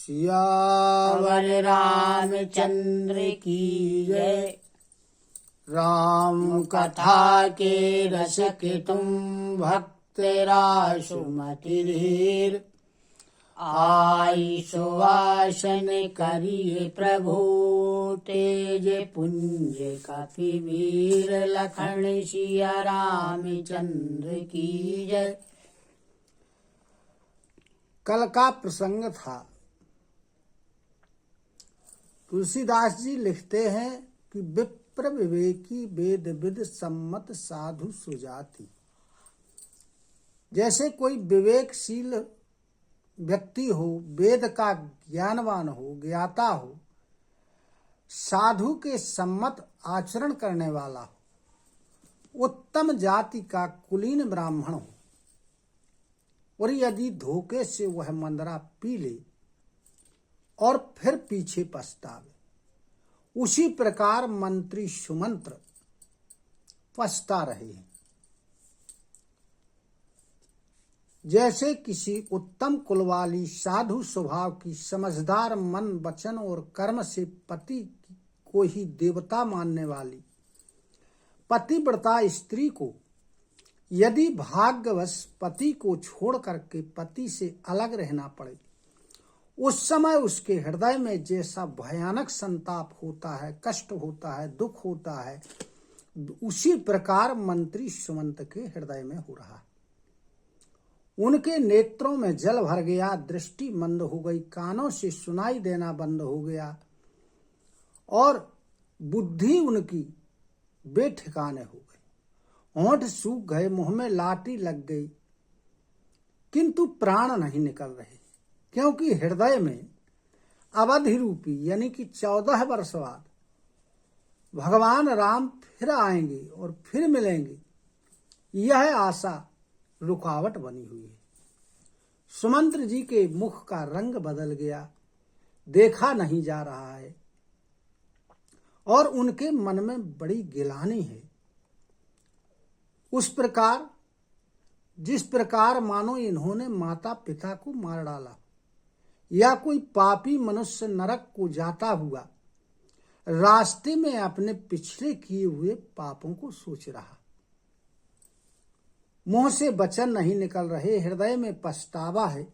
सियावर रामचंद्र की जय। राम कथा के रस के तुम भक्त रासुमति धीर। आई सुवासन करिए प्रभु तेज पुंज कपिवीर। लखन सिया रामचंद्र की जय। कल का प्रसंग था। तुलसीदास जी लिखते हैं कि विप्र विवेकी वेद विद सम्मत साधु सुजाति। जैसे कोई विवेकशील व्यक्ति हो, वेद का ज्ञानवान हो, ज्ञाता हो, साधु के सम्मत आचरण करने वाला हो, उत्तम जाति का कुलीन ब्राह्मण हो, और यदि धोखे से वह मंदरा पी ले और फिर पीछे पछतावे, उसी प्रकार मंत्री सुमंत्र पछता रहे हैं। जैसे किसी उत्तम कुल वाली साधु स्वभाव की समझदार मन वचन और कर्म से पति को ही देवता मानने वाली पतिव्रता स्त्री को यदि भाग्यवश पति को छोड़ करके पति से अलग रहना पड़े, उस समय उसके हृदय में जैसा भयानक संताप होता है, कष्ट होता है, दुख होता है, उसी प्रकार मंत्री सुमंत के हृदय में हो रहा है। उनके नेत्रों में जल भर गया, दृष्टि मंद हो गई, कानों से सुनाई देना बंद हो गया और बुद्धि उनकी बेठिकाने हो गई। होंठ सूख गए, मुंह में लाठी लग गई, किंतु प्राण नहीं निकल रहे, क्योंकि हृदय में अवधि रूपी यानी कि 14 वर्ष बाद भगवान राम फिर आएंगे और फिर मिलेंगे, यह आशा रुकावट बनी हुई है। सुमंत्र जी के मुख का रंग बदल गया, देखा नहीं जा रहा है और उनके मन में बड़ी गिलानी है। उस प्रकार जिस प्रकार मानो इन्होंने माता पिता को मार डाला या कोई पापी मनुष्य नरक को जाता हुआ रास्ते में अपने पिछले किए हुए पापों को सोच रहा। मुंह से वचन नहीं निकल रहे, हृदय में पछतावा है,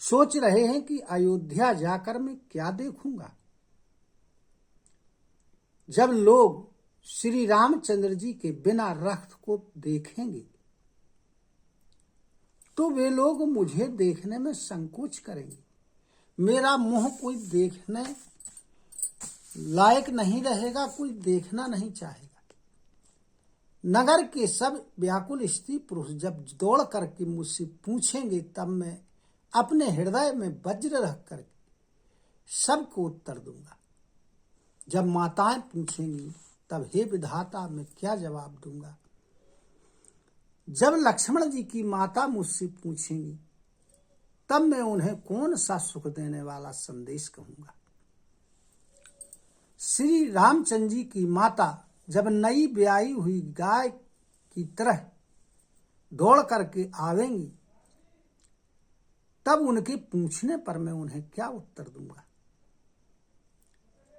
सोच रहे हैं कि अयोध्या जाकर मैं क्या देखूंगा। जब लोग श्री रामचंद्र जी के बिना रक्त को देखेंगे तो वे लोग मुझे देखने में संकोच करेंगे, मेरा मुंह कोई देखने लायक नहीं रहेगा, कोई देखना नहीं चाहेगा। नगर के सब व्याकुल स्त्री पुरुष जब दौड़ करके मुझसे पूछेंगे, तब मैं अपने हृदय में वज्र रख करके सबको उत्तर दूंगा। जब माताएं पूछेंगी तब हे विधाता मैं क्या जवाब दूंगा। जब लक्ष्मण जी की माता मुझसे पूछेंगी तब मैं उन्हें कौन सा सुख देने वाला संदेश कहूंगा। श्री रामचंद्र जी की माता जब नई ब्याई हुई गाय की तरह दौड़ करके आवेंगी, तब उनके पूछने पर मैं उन्हें क्या उत्तर दूंगा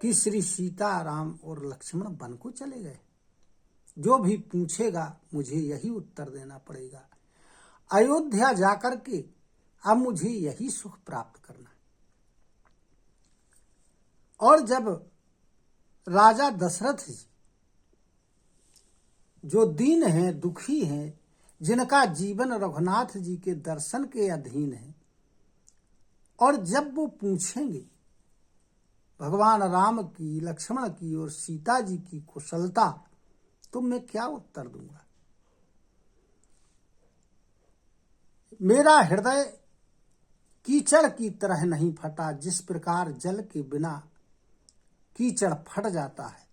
कि श्री सीता राम और लक्ष्मण वन को चले गए। जो भी पूछेगा मुझे यही उत्तर देना पड़ेगा। अयोध्या जाकर के अब मुझे यही सुख प्राप्त करना। और जब राजा दशरथ जी जो दीन हैं, दुखी हैं, जिनका जीवन रघुनाथ जी के दर्शन के अधीन है, और जब वो पूछेंगे भगवान राम की, लक्ष्मण की और सीता जी की कुशलता, तो मैं क्या उत्तर दूंगा। मेरा हृदय कीचड़ की तरह नहीं फटा, जिस प्रकार जल के बिना कीचड़ फट जाता है।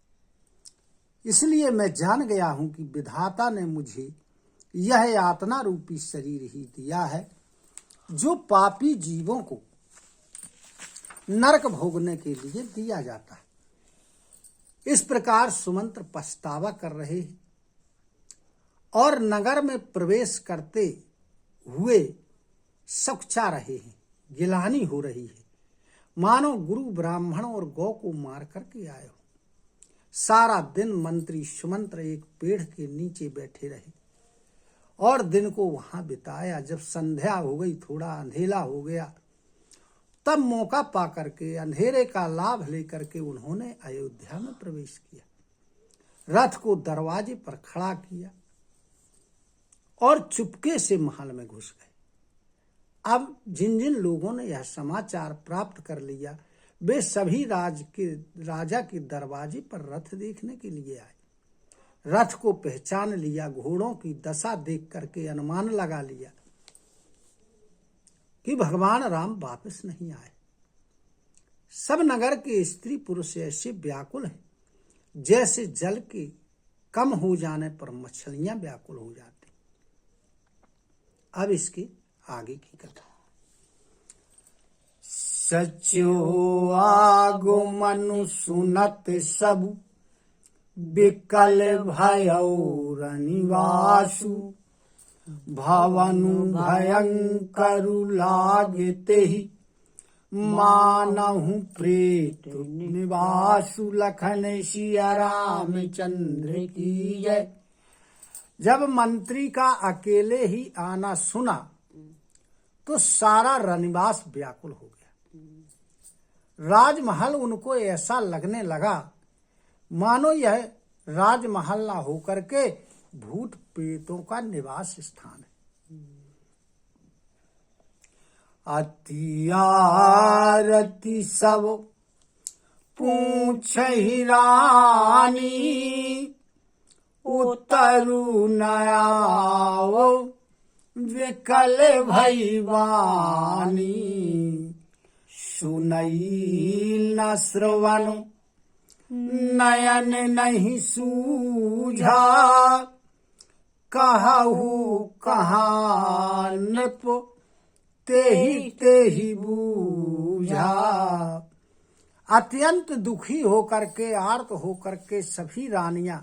इसलिए मैं जान गया हूं कि विधाता ने मुझे यह यातना रूपी शरीर ही दिया है, जो पापी जीवों को नरक भोगने के लिए दिया जाता है। इस प्रकार सुमंत्र पछतावा कर रहे हैं और नगर में प्रवेश करते हुए सकुचा रहे हैं, गिलानी हो रही है। मानो गुरु ब्राह्मण और गौ को मार करके आए हो। सारा दिन मंत्री सुमंत्र एक पेड़ के नीचे बैठे रहे और दिन को वहां बिताया। जब संध्या हो गई, थोड़ा अंधेला हो गया, तब मौका पा करके अंधेरे का लाभ लेकर के उन्होंने अयोध्या में प्रवेश किया। रथ को दरवाजे पर खड़ा किया और चुपके से महल में घुस गए। अब जिन जिन लोगों ने यह समाचार प्राप्त कर लिया, वे सभी राजा के दरवाजे पर रथ देखने के लिए आए। रथ को पहचान लिया, घोड़ों की दशा देख करके अनुमान लगा लिया कि भगवान राम वापस नहीं आए। सब नगर के स्त्री पुरुष ऐसे व्याकुल हैं जैसे जल के कम हो जाने पर मछलियां व्याकुल हो जाती। अब इसके आगे की कथा। सचो आगमनु सुनत सब बिकल भयौ रनिवासु भवनु भयंकरु लागते ही मानहु प्रेत निवासु। लखन सिया रामचंद्र की जय। जब मंत्री का अकेले ही आना सुना तो सारा रनिवास व्याकुल हो गया। राजमहल उनको ऐसा लगने लगा मानो यह राजमहल ना होकर के भूत प्रेतों का निवास स्थान है। अति आरती सब पूछ ही रानी उतरु नयाओ विकल भैवानी। सुनई न श्रवण नयन नहीं सूझा कहू कहाँ नृप तेहि बूझा। अत्यंत दुखी होकर के आर्त होकर के सभी रानियां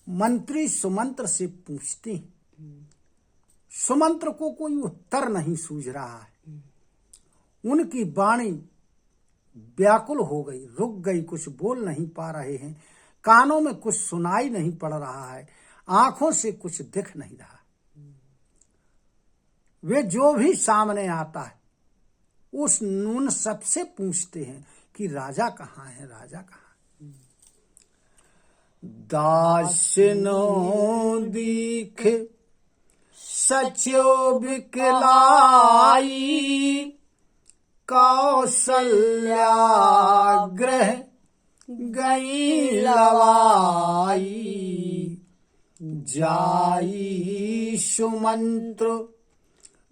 मंत्री सुमंत्र से पूछती। सुमंत्र को कोई उत्तर नहीं सूझ रहा है। उनकी वाणी व्याकुल हो गई, रुक गई, कुछ बोल नहीं पा रहे हैं। कानों में कुछ सुनाई नहीं पड़ रहा है, आंखों से कुछ दिख नहीं रहा। वे जो भी सामने आता है उन सबसे पूछते हैं कि राजा कहाँ है, राजा कहाँ है। दासिनो दीख सचो बिकलाई कौशल्या ग्रह गई लवाई। जाई सुमंत्र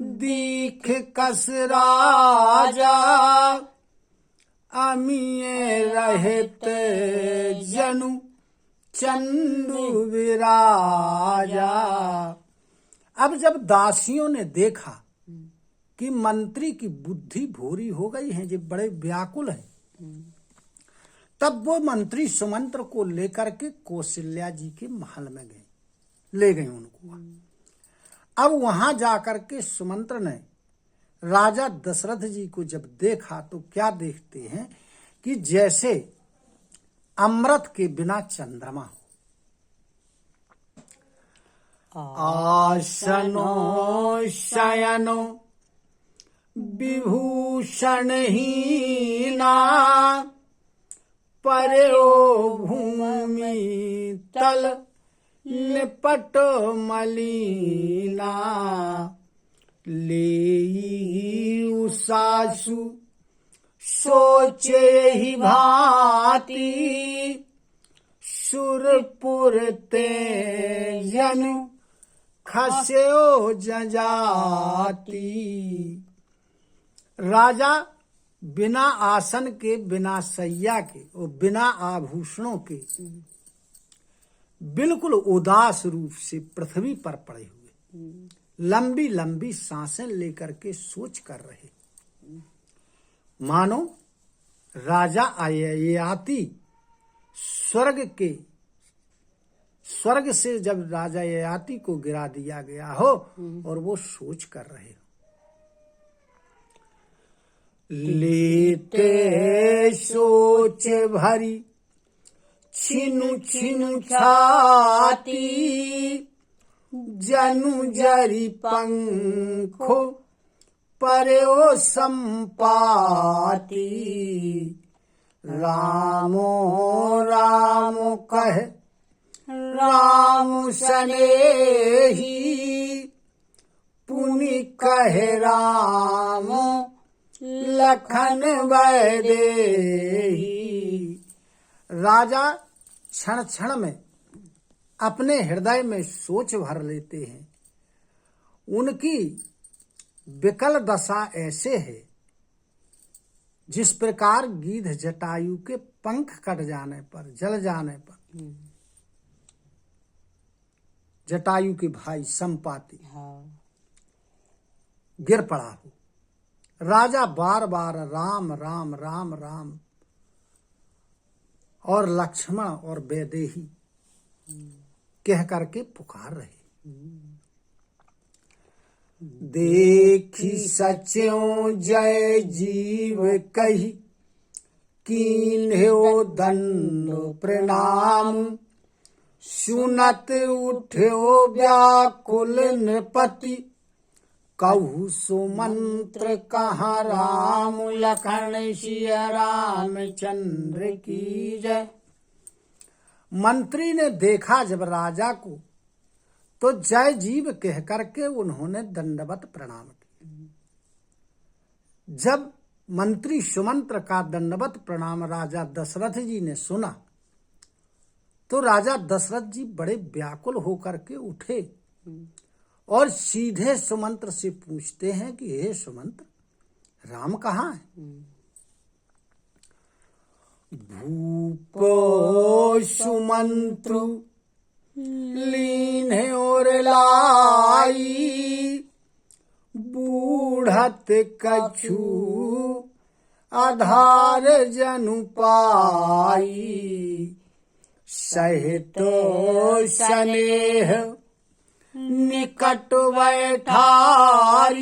दीख कस राजा अमिये रहत जनु चंदु विराजा। अब जब दासियों ने देखा कि मंत्री की बुद्धि भूरी हो गई है, जो बड़े व्याकुल हैं, तब वो मंत्री सुमंत्र को लेकर के कौशल्या जी के महल में गए, ले गए उनको। अब वहां जाकर के सुमंत्र ने राजा दशरथ जी को जब देखा तो क्या देखते हैं कि जैसे अमृत के बिना चंद्रमा हो। आसनो शयनो विभूषण हीना पर्यो भूमि तल लिपट मलीना। लेई उसासु सोचे ही भांति सुरपुर ते जनु खस्यो जजाति। राजा बिना आसन के, बिना सैया के और बिना आभूषणों के बिल्कुल उदास रूप से पृथ्वी पर पड़े हुए लंबी लंबी सांसें लेकर के सोच कर रहे, मानो राजा ययाति स्वर्ग से जब राजा ययाति को गिरा दिया गया हो और वो सोच कर रहे हो। लेते सोच भरी छिनु छिनु छाती, जनु जरी पंखो पर्यो संपाती। रामो राम कह राम सनेही, पुनि कहे राम लखन वैदेही। राजा क्षण क्षण में अपने हृदय में सोच भर लेते हैं। उनकी विकल दशा ऐसे है जिस प्रकार गीध जटायु के पंख कट जाने पर, जल जाने पर जटायु के भाई संपाति गिर पड़ा हो। राजा बार बार राम राम राम राम और लक्ष्मण और वैदेही कह करके पुकार रहे। देखी सच्यों जय जीव कही, कीन्ह्यो दंड प्रणाम। सुनत उठ्यो व्याकुल नृपति, कहु सुमंत्र कहाँ राम लखन सिया रामचंद्र की जय। मंत्री ने देखा जब राजा को तो जय जीव कह करके उन्होंने दंडवत प्रणाम किया। जब मंत्री सुमंत्र का दंडवत प्रणाम राजा दशरथ जी ने सुना तो राजा दशरथ जी बड़े व्याकुल होकर के उठे और सीधे सुमंत्र से पूछते हैं कि हे सुमंत्र, राम कहाँ है? भूपो सुमंत्रु लीन और लाई, बूढ़त कछु आधार जनु पाई। सहितो स्नेह निकट बैठारी,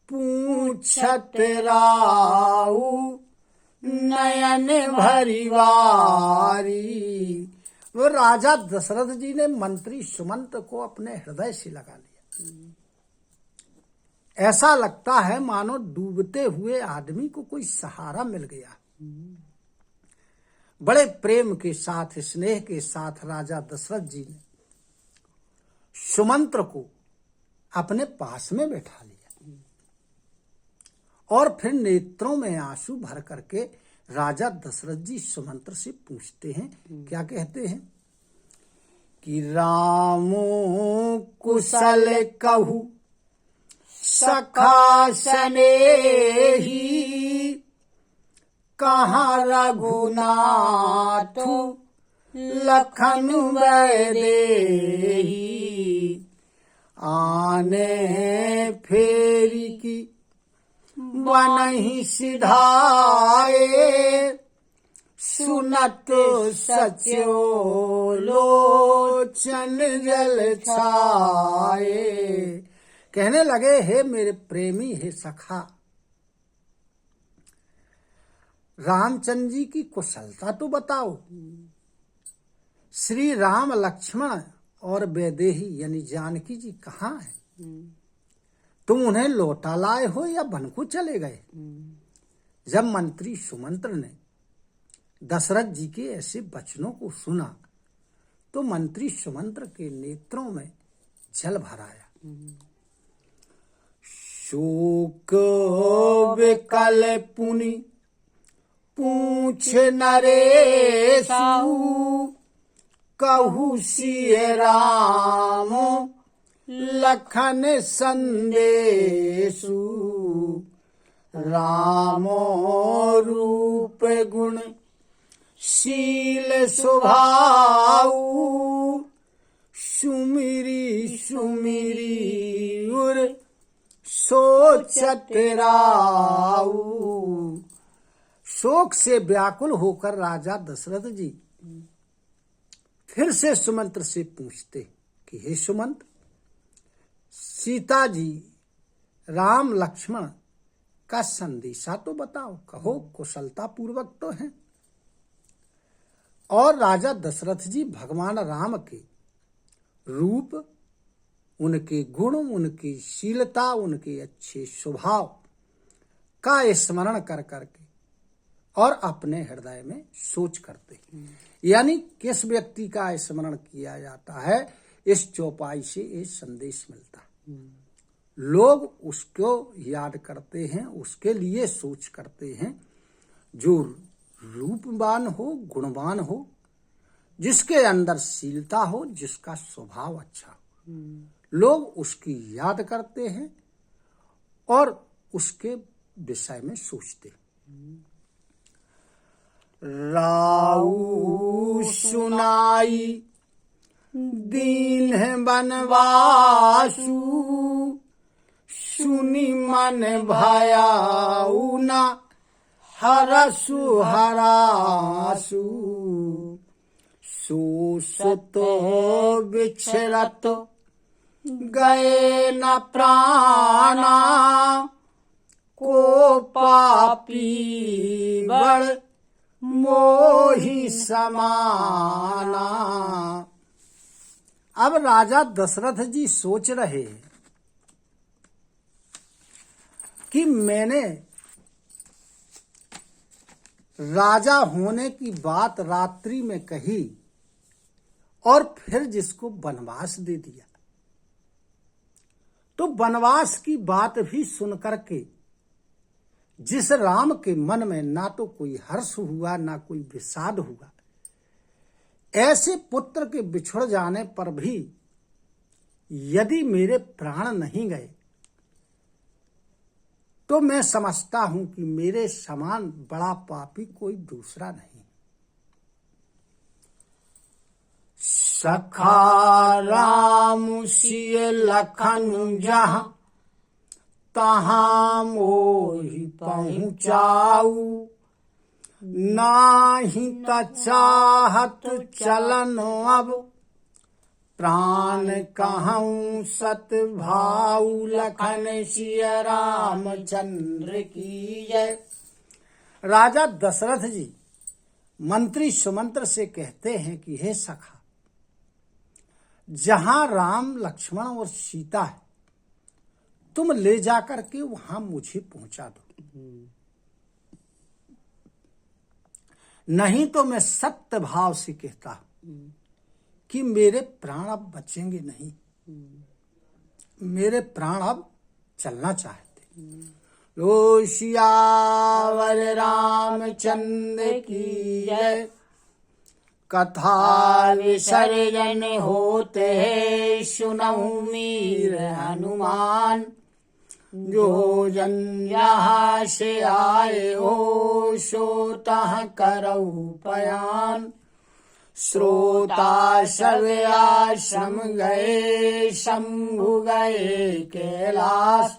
पूछत राऊ नयन भरिवारी। वो राजा दशरथ जी ने मंत्री सुमंत को अपने हृदय से लगा लिया। ऐसा लगता है मानो डूबते हुए आदमी को कोई सहारा मिल गया। बड़े प्रेम के साथ, स्नेह के साथ राजा दशरथ जी ने सुमंत्र को अपने पास में बैठा लिया और फिर नेत्रों में आंसू भर करके राजा दशरथ जी सुमंत्र से पूछते हैं, क्या कहते हैं कि रामो कुशल कहू सखा सनेही, कहाँ रघुनाथ लखन वैदेही। आने फेरी की बनहि सिधाए, सुनत सच्यो लोचन जल छाए। कहने लगे, हे मेरे प्रेमी, हे सखा, रामचंद्र जी की कुशलता तो बताओ। श्री राम लक्ष्मण और वैदेही यानी जानकी जी कहाँ हैं? तुम उन्हें लौटा लाए हो या वन को चले गए? जब मंत्री सुमंत्र ने दशरथ जी के ऐसे वचनों को सुना तो मंत्री सुमंत्र के नेत्रों में जल भर आया। शोक विकल पुनि पूछ नरेशु, कहु सिय राम लखन संदेशु। रामो रूप गुण शील स्वभाव, सुमिरी सुमिरी उर सोचत राऊ। शोक से व्याकुल होकर राजा दशरथ जी फिर से सुमंत्र से पूछते कि हे सुमंत्र, सीता जी, राम लक्ष्मण का संदेशा तो बताओ, कहो कुशलता पूर्वक तो है। और राजा दशरथ जी भगवान राम के रूप, उनके गुण, उनकी शीलता, उनके अच्छे स्वभाव का स्मरण कर करके और अपने हृदय में सोच करते। यानी किस व्यक्ति का स्मरण किया जाता है, इस चौपाई से ये संदेश मिलता है। लोग उसको याद करते हैं, उसके लिए सोच करते हैं जो रूपवान हो, गुणवान हो, जिसके अंदर शीलता हो, जिसका स्वभाव अच्छा हो। लोग उसकी याद करते हैं और उसके विषय में सोचते। राऊ सुनाई दीन बनवासु, सुनी मन भयाऊ ना हरसु हरासु। सोसत बिछरत गए न प्राणा, को पापी बड़ मोहि समाना। अब राजा दशरथ जी सोच रहे हैं कि मैंने राजा होने की बात रात्रि में कही और फिर जिसको वनवास दे दिया, तो वनवास की बात भी सुन करके जिस राम के मन में ना तो कोई हर्ष हुआ, ना कोई विषाद हुआ, ऐसे पुत्र के बिछुड़ जाने पर भी यदि मेरे प्राण नहीं गए तो मैं समझता हूं कि मेरे समान बड़ा पापी कोई दूसरा नहीं। सखा राम सिय लखन जहां, तहां मोहि पहुँचाऊ। नाही त चाहत चलन अब, प्राण कहूँ सत भाऊ। लखन सिय रामचंद्र की जय। राजा दशरथ जी मंत्री सुमंत्र से कहते हैं कि हे सखा, जहां राम, लक्ष्मण और सीता है, तुम ले जाकर के वहां मुझे पहुंचा दो, नहीं तो मैं सत्य भाव से कहता हूं कि मेरे प्राण अब बचेंगे नहीं, मेरे प्राण अब चलना चाहते। लो सियावर रामचंद्र की जय। कथा विसर्जन होते सुनहु मीर हनुमान, जो जन यहाँ से आए हो सो तह करऊ पयान। श्रोता सब आश्रम गए, शंभु गए कैलाश।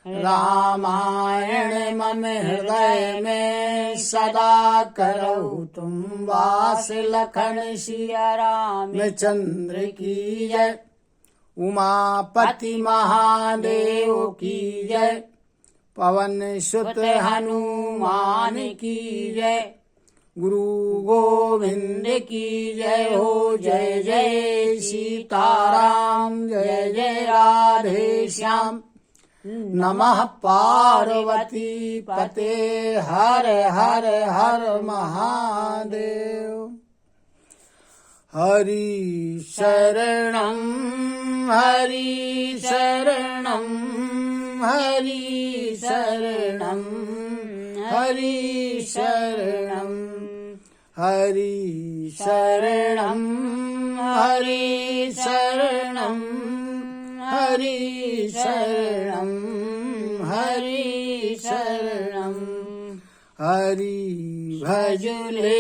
रामायण मम हृदय में सदा करऊ तुम वास। लखन सिया रामचंद्र की जय। उमापति महादेव की जय। पवन सुत हनुमान की जय। गुरु गोविंद की जय हो। जय जय सीताराम, जय जय राधे श्याम। नमः पार्वती पते, हर हर हर महादेव। हरि शरणं हरि शरणं, हरि शरणं हरि शरणं, हरि शरणं हरि शरणं, हरि शरणं हरि शरणं। हरि भजले